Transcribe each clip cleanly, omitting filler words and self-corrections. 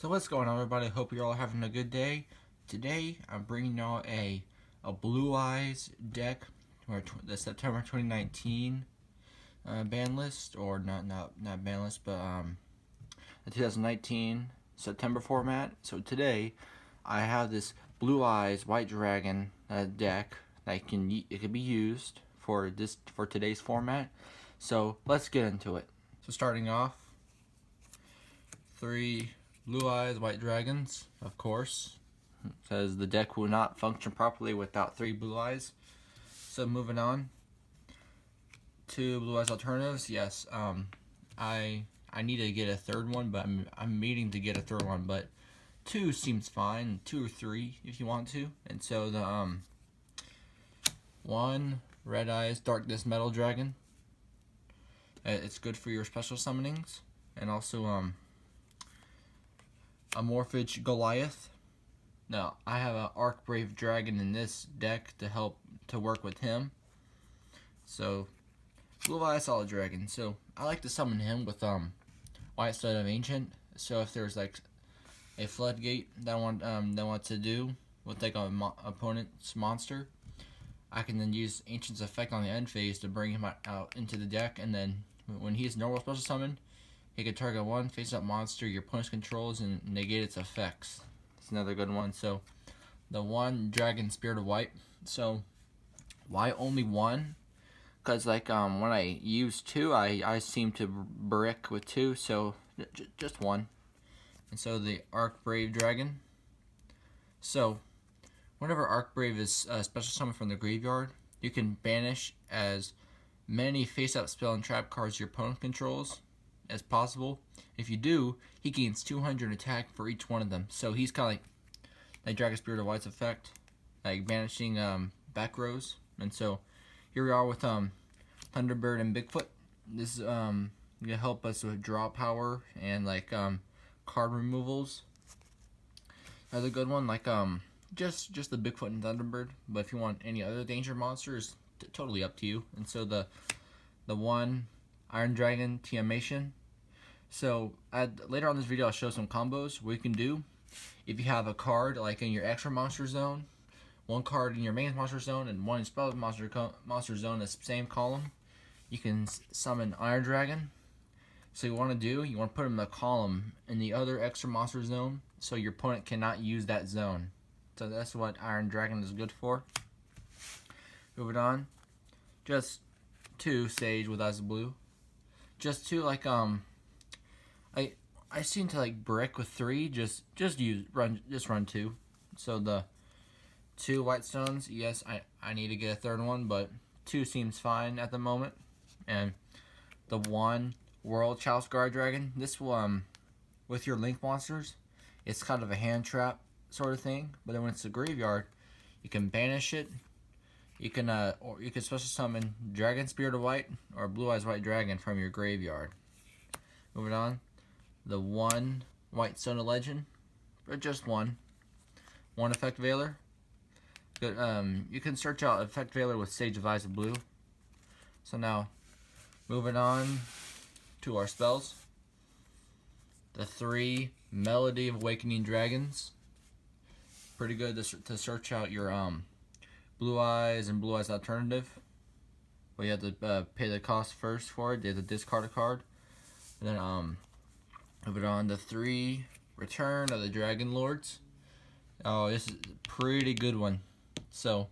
So what's going on, everybody? Hope you're all having a good day. Today I'm bringing y'all a Blue Eyes deck, or the September 2019 ban list, or not ban list, but the 2019 September format. So today I have this Blue Eyes White Dragon deck that it can be used for today's format. So let's get into it. So starting off, 3 Blue Eyes White Dragons, of course. It says the deck will not function properly without 3 Blue Eyes. So moving on, 2 Blue Eyes alternatives. Yes, I need to get a third one, but I'm meaning to get a third one, but 2 seems fine. 2 or 3 if you want to. And so the 1 Red Eyes Darkness Metal Dragon. It's good for your special summonings, and also Amorphage Goliath. Now, I have an Archbrave Dragon in this deck to work with him. So, Blue Eyes Solid Dragon. So, I like to summon him with White Side of Ancient. So, if there's like a floodgate that I want to do with like a opponent's monster, I can then use Ancient's effect on the end phase to bring him out into the deck, and then when he's normal special summon, he can target one face-up monster your opponent controls and negate its effects. It's another good one. So, the 1 Dragon Spirit of White. So, why only 1? Because like when I use 2, I seem to brick with 2. So just 1. And so the Archbrave Dragon. So, whenever Archbrave is special summoned from the graveyard, you can banish as many face-up spell and trap cards your opponent controls as possible. If you do, he gains 200 attack for each one of them. So he's kind of like Dragon Spirit of White's effect, like banishing back rows. And so here we are with Thunderbird and Bigfoot. This is gonna help us with draw power and like card removals. Another good one, like just the Bigfoot and Thunderbird. But if you want any other danger monsters, totally up to you. And so the 1 Iron Dragon Tiamation. So later on in this video I'll show some combos what you can do if you have a card like in your extra monster zone, 1 card in your main monster zone, and 1 in spell monster zone in the same column. You can summon Iron Dragon. So you want to put him in the column in the other extra monster zone, so your opponent cannot use that zone. So that's what Iron Dragon is good for. Moving on, just 2 Sage with Eyes of Blue. Just 2, like I seem to like brick with 3. Just run 2. So the 2 White Stones. Yes, I need to get a third one, but 2 seems fine at the moment. And the 1 World Chalice Guard Dragon. This will with your Link monsters, it's kind of a hand trap sort of thing. But then when it's a graveyard, you can banish it. You can special summon Dragon Spirit of White or Blue Eyes White Dragon from your graveyard. Moving on, the 1 White Stone of Legend, or just 1 Effect Veiler. Good. You can search out Effect Veiler with Sage of Eyes of Blue. So now, moving on to our spells. The 3 Melody of Awakening Dragons. Pretty good to search out your Blue Eyes and Blue Eyes alternative. Well, you have to pay the cost first for it. You have to discard a card. And then move it on to 3 Return of the Dragon Lords. Oh, this is a pretty good one. So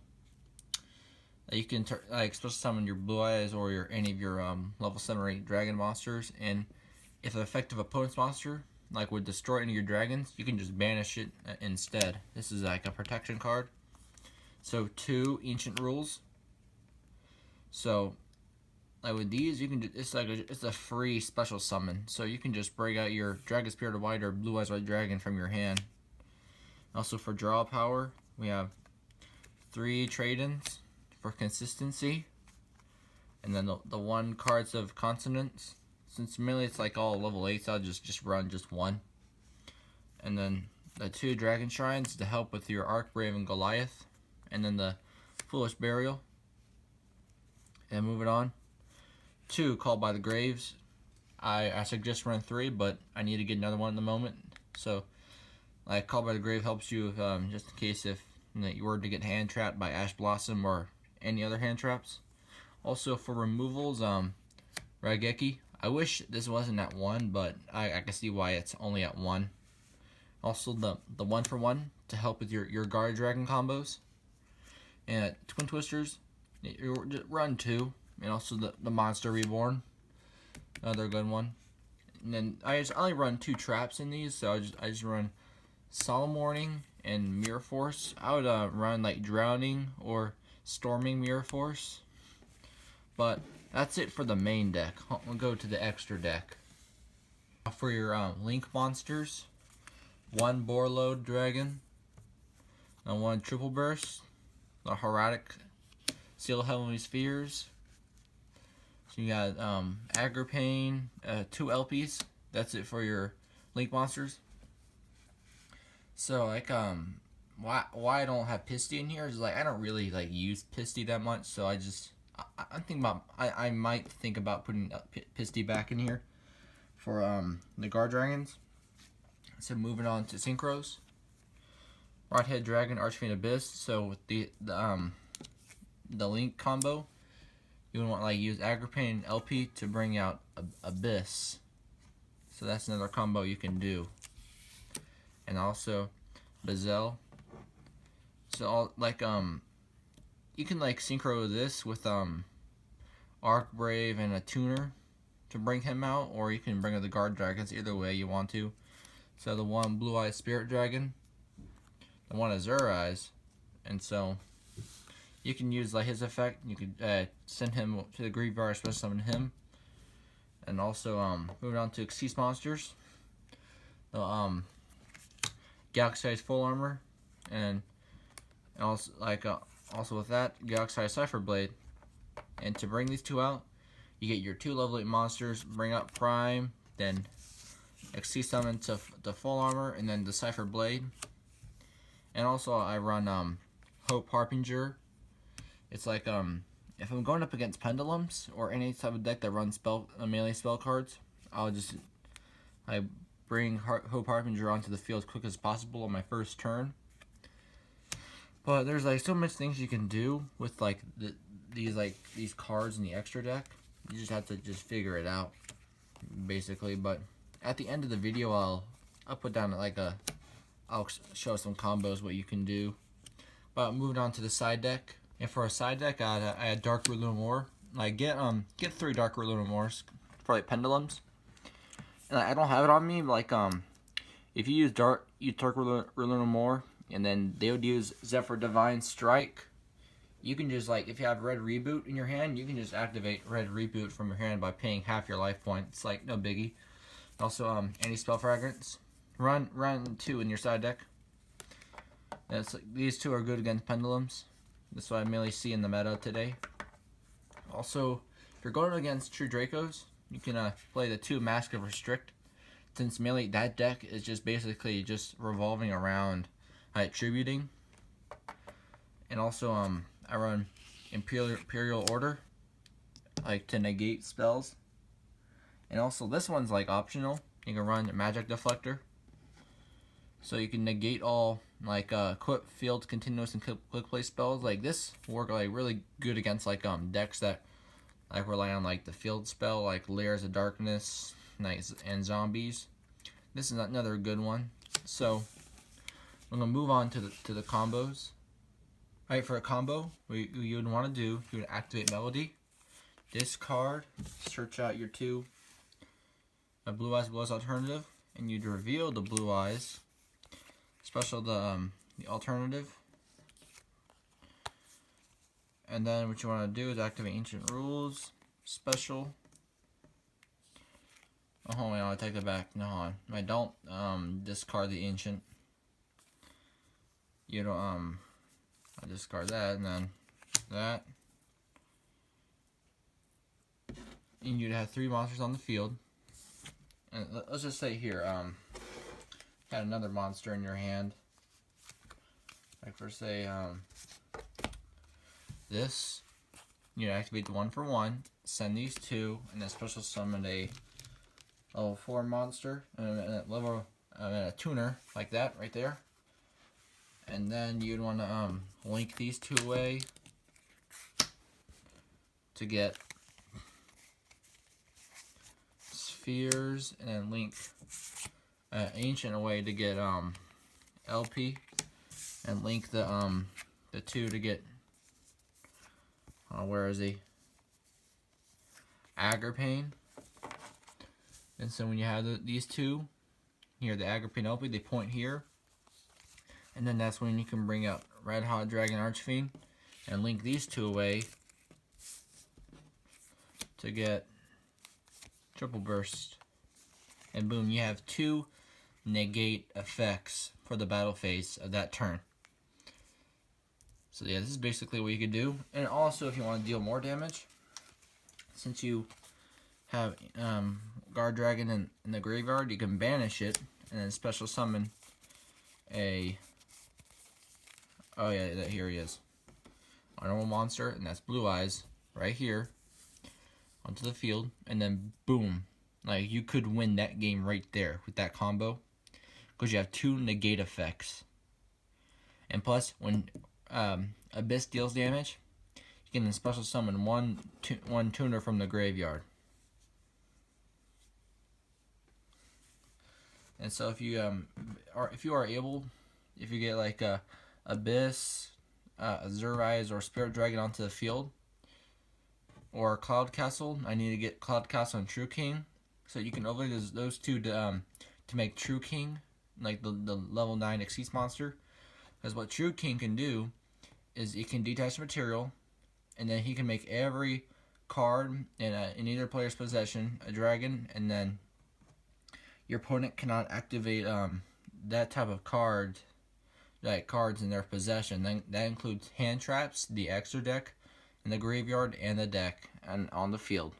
you can special summon your Blue Eyes or any of your level 7 or 8 dragon monsters, and if an effective opponent's monster like would destroy any of your dragons, you can just banish it instead. This is like a protection card. So 2 Ancient Rules. So like with these, you can do it's a free special summon. So you can just bring out your Dragon Spirit of White or Blue Eyes White Dragon from your hand. Also for draw power, we have 3 Trade-ins for consistency, and then the 1 Cards of Consonance. Since mainly it's like all level 8s, I'll just run just 1. And then the 2 Dragon Shrines to help with your Archbrave and Goliath. And then the Foolish Burial. And moving on, 2 Called by the Graves. I suggest run 3, but I need to get another one at the moment. So like Call by the Grave helps you just in case if you were to get hand trapped by Ash Blossom or any other hand traps. Also for removals, Raigeki. I wish this wasn't at 1, but I can see why it's only at 1. Also the 1-for-1 to help with your guard dragon combos. And Twin Twisters, you run 2. And also the Monster Reborn, another good one. And then I only run 2 traps in these, so I just run Solemn Warning and Mirror Force. I would run like Drowning or Storming Mirror Force. But that's it for the main deck. We'll go to the extra deck. For your Link monsters, 1 Borload Dragon, and 1 Triple Burst, the Horatic Seal of Heavenly Spheres. So you got Agripane, 2 LPs. That's it for your Link monsters. So like why I don't have Pisty in here is like I don't really like use Pisty that much, so I'm thinking about I might think about putting Pisty back in here for the Guard Dragons. So moving on to Synchros. Rodhead Dragon, Archfiend Abyss. So with the Link combo, you would want to like use Agripane and LP to bring out Abyss. So that's another combo you can do. And also Bazel. So all like you can like synchro this with Arc Brave and a Tuner to bring him out, or you can bring out the Guard Dragons, either way you want to. So the 1 Blue Eyes Spirit Dragon, the 1 Azure Eyes, and so you can use like his effect. You could send him to the Graveyard, special summon him. And also moving on to Exceed Monsters, the Galaxy Full Armor, and also like also with that Galaxy Cipher Blade. And to bring these 2 out, you get your 2 level 8 monsters, bring up Prime, then Exceed Summon to the Full Armor, and then the Cipher Blade. And also I run Hope Harbinger. It's like if I'm going up against Pendulums or any type of deck that runs melee spell cards, I bring Hope Harbinger onto the field as quick as possible on my first turn. But there's like so much things you can do with like these cards in the extra deck. You just have to figure it out, basically. But at the end of the video, I'll put down like I'll show some combos what you can do. But moving on to the side deck. And for a side deck, I had Dark Root Lunar. Like get 3 Dark Root Lunars for like Pendulums. And I don't have it on me. Like if you use Dark Root Lunar, and then they would use Zephyr Divine Strike, you can just like if you have Red Reboot in your hand, you can just activate Red Reboot from your hand by paying half your life point. It's like no biggie. Also Anti-Spell Fragrance. Run 2 in your side deck. And it's like, these 2 are good against Pendulums. That's what I mainly see in the meta today. Also, if you're going against True Dracos, you can play the 2 Mask of Restrict. Since mainly that deck is just basically just revolving around tributing. And also I run Imperial Order, like to negate spells. And also this one's like optional. You can run Magic Deflector. So you can negate all like equip, field, continuous, and quick play spells. Like this work like really good against like decks that like rely on like the field spell, like Layers of Darkness, and Zombies. This is another good one. So I'm gonna move on to the combos. Alright, for a combo, what you would want to do, you would activate Melody, discard, search out your 2 Blue Eyes alternative, and you'd reveal the Blue Eyes. Special the alternative. And then what you want to do is activate Ancient Rules, special. Oh, hold on, I'll take it back. No, hold on. I don't discard the Ancient. You don't I discard that, and then that. And you'd have 3 monsters on the field. And let's just say here, had another monster in your hand. Like for say, this. You activate the 1-for-1, send these 2, and then special summon a level 4 monster, and a a tuner like that right there. And then you'd want to link these two away to get spheres, and then link ancient away to get LP, and link the two to get where is he? Agripane. And so when you have these two here, the Agripane LP, they point here, and then that's when you can bring out Red Hot Dragon Archfiend and link these two away to get Triple Burst, and boom, you have 2 negate effects for the battle phase of that turn. So yeah, this is basically what you could do. And also, if you want to deal more damage, since you have Guard Dragon in the graveyard, you can banish it and then special summon a, oh yeah, here he is, a normal monster, and that's Blue Eyes right here onto the field, and then boom, like you could win that game right there with that combo because you have 2 negate effects. And plus, when Abyss deals damage, you can special summon one tuner from the graveyard. And so if you are able, if you get like a Abyss, Azure Eyes, or Spirit Dragon onto the field, or Cloud Castle, I need to get Cloud Castle and True King, so you can overlay those two to make True King like the level 9 Exceeds monster. Because what True King can do is he can detach material, and then he can make every card in either player's possession a dragon, and then your opponent cannot activate that type of card, like cards in their possession. Then that includes hand traps, the extra deck, in the graveyard, and the deck and on the field.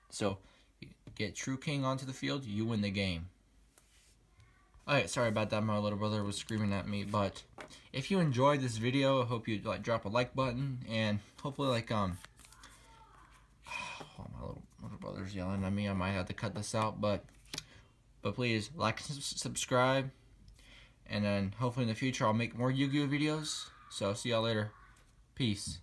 So you get True King onto the field, you win the game. Alright, sorry about that, my little brother was screaming at me, but if you enjoyed this video, I hope you drop a like button, and hopefully oh, my little brother's yelling at me, I might have to cut this out, but please like and subscribe, and then hopefully in the future I'll make more Yu-Gi-Oh videos. So see y'all later. Peace.